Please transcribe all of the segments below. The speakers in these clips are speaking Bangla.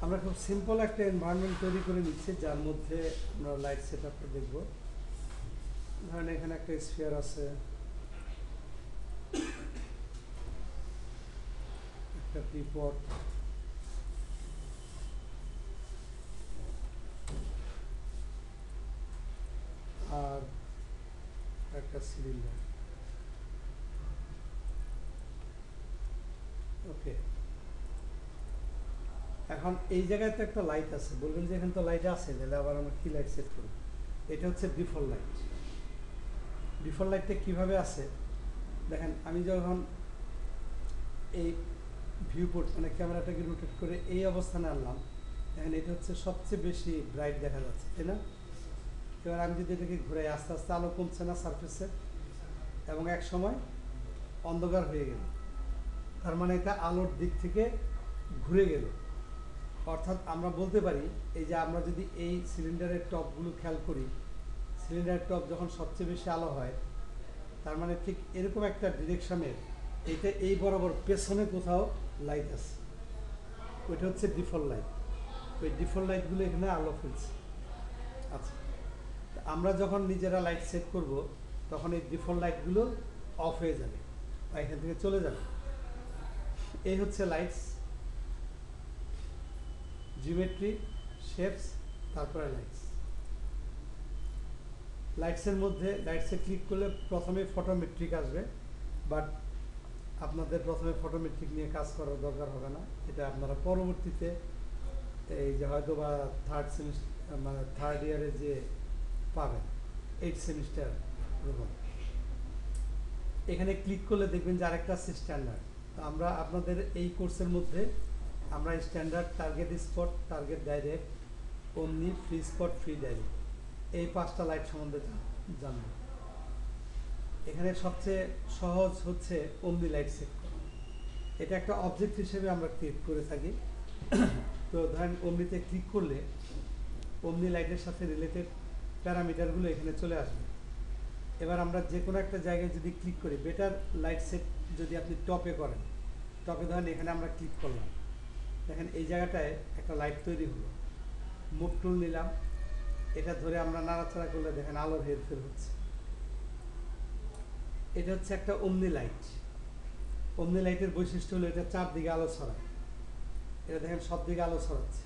আমরা খুব সিম্পল একটা এনভায়রনমেন্ট তৈরি করে নিচ্ছি, যার মধ্যে আমরা লাইট সেট আপটা দেখব। ধরেন এখানে একটা স্ফিয়ার আছে, একটা টিপট, আর একটা সিলিন্ডার। ওকে, এখন এই জায়গায় তো একটা লাইট আছে, বলবেন যে এখানে তো লাইট আছে, তাহলে আবার আমরা কি লাইট সেট করব? এটা হচ্ছে ডিফল্ট লাইট। ডিফল্ট লাইটটা কীভাবে আছে দেখেন, আমি যখন এই ভিউপোর্ট মানে ক্যামেরাটাকে রোটেট করে এই অবস্থানে আনলাম, দেখেন এটা হচ্ছে সবচেয়ে বেশি ব্রাইট দেখা যাচ্ছে, তাই না? এবার আমি যদি এটাকে ঘুরে আস্তে আস্তে আলো কমছে না সারফেসে, এবং এক সময় অন্ধকার হয়ে গেল, তার মানে এটা আলোর দিক থেকে ঘুরে গেল। অর্থাৎ আমরা বলতে পারি, এই যে আমরা যদি এই সিলিন্ডারের টপগুলো খেয়াল করি, সিলিন্ডারের টপ যখন সবচেয়ে বেশি আলো হয়, তার মানে ঠিক এরকম একটা ডিরেকশনের এইটা এই বরাবর পেছনে কোথাও লাইট আছে, ওইটা হচ্ছে ডিফল্ট লাইট। ওই ডিফল্ট লাইটগুলো এখানে আলো ফেলছে। আচ্ছা, আমরা যখন নিজেরা লাইট সেট করব, তখন এই ডিফল্ট লাইটগুলো অফ হয়ে যাবে বা এখান থেকে চলে যাবে। এই হচ্ছে লাইটস, জিওমেট্রি, শেপস, তারপরে লাইটস। লাইটসের মধ্যে লাইটসে ক্লিক করলে প্রথমে ফটোমেট্রিক আসবে, বাট আপনাদের প্রথমে ফটোমেট্রিক নিয়ে কাজ করার দরকার হবে না, এটা আপনারা পরবর্তীতে এই যে হয়তো বা থার্ড সেমিস্টার মানে থার্ড ইয়ারে যে পাবেন, 8 সেমিস্টার এরকম। এখানে ক্লিক করলে দেখবেন যে আরেকটা আছে স্ট্যান্ডার্ড। তো আমরা আপনাদের এই কোর্সের মধ্যে আমরা standard, target spot, target direct, অমনি, ফ্রি স্পট, ফ্রি ডাইরেক্ট, এই 5টা লাইট সম্বন্ধে জানব। এখানে সবচেয়ে সহজ হচ্ছে অমনি লাইট সেট করা। এটা একটা অবজেক্ট হিসেবে আমরা ক্রিয়েট করে থাকি। তো ধরেন অমনিতে ক্লিক করলে অমনি লাইটের সাথে রিলেটেড প্যারামিটারগুলো এখানে চলে আসবে। এবার আমরা যে কোনো একটা জায়গায় যদি ক্লিক করি, বেটার লাইট সেট যদি আপনি টপে করেন, টপে ধরেন এখানে আমরা ক্লিক করলাম, দেখেন এই জায়গাটায় একটা লাইট তৈরি হলো। মুভ টুল নিলাম, এটা ধরে আমরা নাড়াচাড়া করলে দেখেন আলোর হেরফের হচ্ছে। এটা হচ্ছে একটা অমনি লাইট। অমনি লাইটের বৈশিষ্ট্য হলো এটা চারদিকে আলো ছড়ায়। এটা দেখেন সব দিকে আলো ছড়াচ্ছে।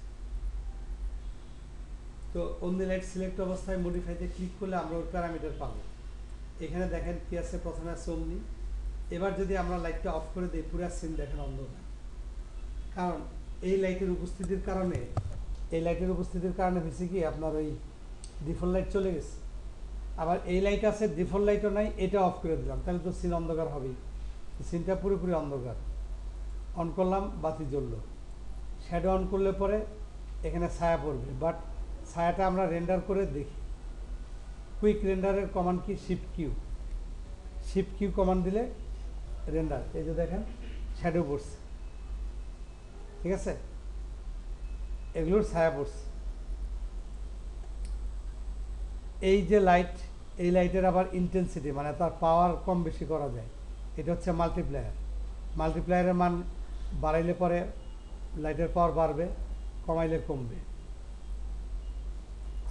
তো অমনি লাইট সিলেক্ট অবস্থায় মডিফাইতে ক্লিক করলে আমরা ওর প্যারামিটার পাবো। এখানে দেখেন কি আছে, প্রথমে আছে অমনি। এবার যদি আমরা লাইটটা অফ করে দিই, পুরো সিন দেখেন অন্ধকার, কারণ এই লাইটের উপস্থিতির কারণে হয়েছে কি আপনার ওই ডিফল্ট লাইট চলে গেছে। আবার এই লাইট আছে, ডিফল্ট লাইটও নাই, এটা অফ করে দিলাম, তাহলে তো সিন অন্ধকার হবেই। সিনটা পুরোপুরি অন্ধকার। অন করলাম, বাতি জ্বললো। শ্যাডো অন করলে পরে এখানে ছায়া পড়বে, বাট ছায়াটা আমরা রেন্ডার করে দেখি। কুইক রেন্ডারের কমান্ড কি? শিফট কিউ কমান্ড দিলে রেন্ডার, এই যে দেখেন শ্যাডো পড়ছে, ঠিক আছে, এগুলোর ছায়া পড়ছে। এই যে লাইট, এই লাইটের আবার ইন্টেন্সিটি মানে তার পাওয়ার কম বেশি করা যায়, এটা হচ্ছে মাল্টিপ্লায়ার। মাল্টিপ্লায়ারের মান বাড়াইলে পরে লাইটের পাওয়ার বাড়বে, কমাইলে কমবে।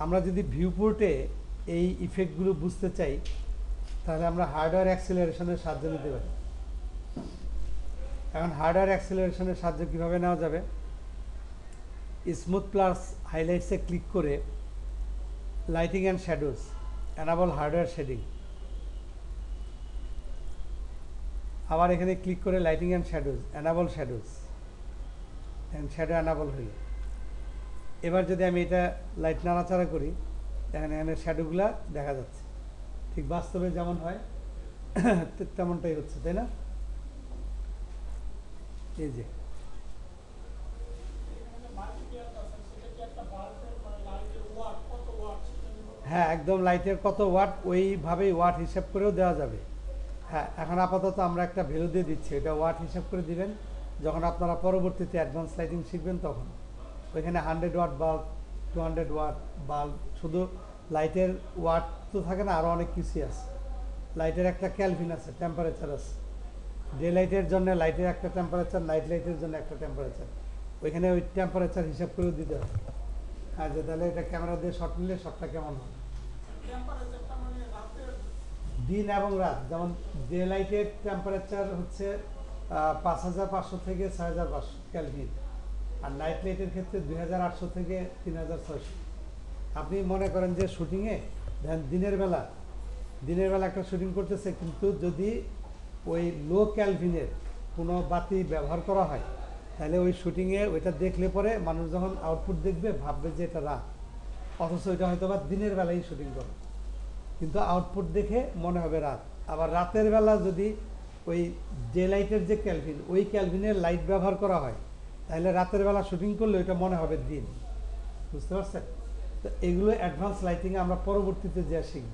আমরা যদি ভিউপোর্টে এই ইফেক্টগুলো বুঝতে চাই, তাহলে আমরা হার্ডওয়্যার অ্যাক্সিলারেশনের সাহায্য নিতে পারি। এখন হার্ডওয়্যার অ্যাক্সিলারেশনের সাহায্য কীভাবে নেওয়া যাবে? স্মুথ প্লাস হাইলাইটসে ক্লিক করে lighting and shadows, enable hardware shading. আবার এখানে ক্লিক করে lighting and shadows, enable shadows, shadow enable হইল। এবার যদি আমি এটা লাইট নাড়াচাড়া করি, দেখেন এখানে শ্যাডোগুলা দেখা যাচ্ছে, ঠিক বাস্তবে যেমন হয় তেমনটাই হচ্ছে, তাই না? এই যে হ্যাঁ, একদম লাইটের কত ওয়াট ওইভাবেই ওয়াট হিসাব করেও দেওয়া যাবে। হ্যাঁ, এখন আপাতত আমরা একটা ভ্যালু দিয়ে দিচ্ছি, এটা ওয়াট হিসাব করে দিবেন। যখন আপনারা পরবর্তীতে অ্যাডভান্স লাইটিং শিখবেন, তখন ওইখানে 100 ওয়াট বাল্ব, 200 ওয়াট বাল্ব, শুধু লাইটের ওয়াট তো থাকে না, আরও অনেক কিছুই আছে। লাইটের একটা ক্যালভিন আছে, টেম্পারেচার আছে। ডে লাইটের জন্য লাইটের একটা টেম্পারেচার, নাইট লাইটের জন্য একটা টেম্পারেচার। ওইখানে ওই টেম্পারেচার হিসাব করে দিতে হবে। যে তাহলে এটা ক্যামেরা দিয়ে শট নিলে শটটা কেমন হবে। দিন এবং রাত, যেমন ডে লাইটের টেম্পারেচার হচ্ছে 5500 থেকে 6500 ক্যালভিন, আর নাইট লাইটের ক্ষেত্রে 2800 থেকে 3600। আপনি মনে করেন যে শুটিংয়ে দিনের বেলা একটা শুটিং করতেছে, কিন্তু যদি ওই লো ক্যালভিনের কোনো বাতি ব্যবহার করা হয়, তাহলে ওই শুটিংয়ে ওইটা দেখলে পরে মানুষ যখন আউটপুট দেখবে ভাববে যে এটা রাত, অথচ ওইটা হয়তো বা দিনের বেলায় শুটিং করে, কিন্তু আউটপুট দেখে মনে হবে রাত। আবার রাতের বেলা যদি ওই ডে লাইটের যে ক্যালভিন, ওই ক্যালভিনের লাইট ব্যবহার করা হয়, তাহলে রাতের বেলা শুটিং করলে ওইটা মনে হবে দিন। বুঝতে পারছেন? তো এগুলো অ্যাডভান্স লাইটিংয়ে আমরা পরবর্তীতে যা শিখব।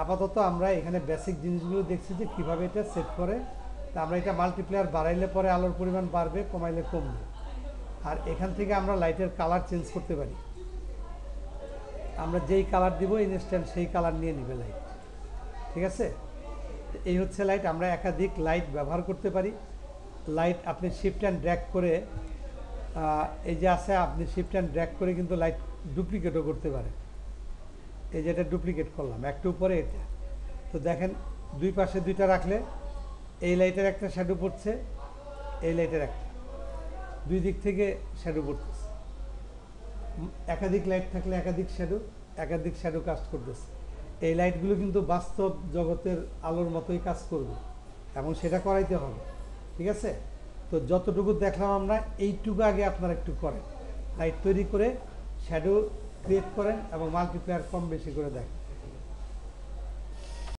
আপাতত আমরা এখানে বেসিক জিনিসগুলো দেখছি যে কীভাবে এটা সেট করে। তা আমরা এটা মাল্টিপ্লেয়ার বাড়াইলে পরে আলোর পরিমাণ বাড়বে, কমাইলে কমবে। আর এখান থেকে আমরা লাইটের কালার চেঞ্জ করতে পারি। আমরা যেই কালার দিব ইনস্ট্যান্ট সেই কালার নিয়ে নিবে লাইট। ঠিক আছে? এই হচ্ছে লাইট। আমরা একাধিক লাইট ব্যবহার করতে পারি। লাইট আপনি শিফট অ্যান্ড ড্র্যাগ করে, এই যে আছে, আপনি শিফট অ্যান্ড ড্র্যাগ করে কিন্তু লাইট ডুপ্লিকেটও করতে পারে। এই যে এটা ডুপ্লিকেট করলাম, একটু উপরে এটা, তো দেখেন দুই পাশে দুইটা রাখলে এই লাইটের একটা শ্যাডো পড়ছে, এই লাইটের একটা, দুই দিক থেকে শ্যাডো পড়তেছে। একাধিক লাইট থাকলে একাধিক শ্যাডো কাস্ট করতেছে। এই লাইটগুলো কিন্তু বাস্তব জগতের আলোর মতোই কাজ করবে এবং সেটা করাইতে হবে। ঠিক আছে? তো যতটুকু দেখলাম আমরা, এইটুকু আগে আপনারা একটু করেন, লাইট তৈরি করে শ্যাডো ক্রিয়েট করেন এবং মাল্টিপ্লেয়ার কম বেশি করে দেখেন।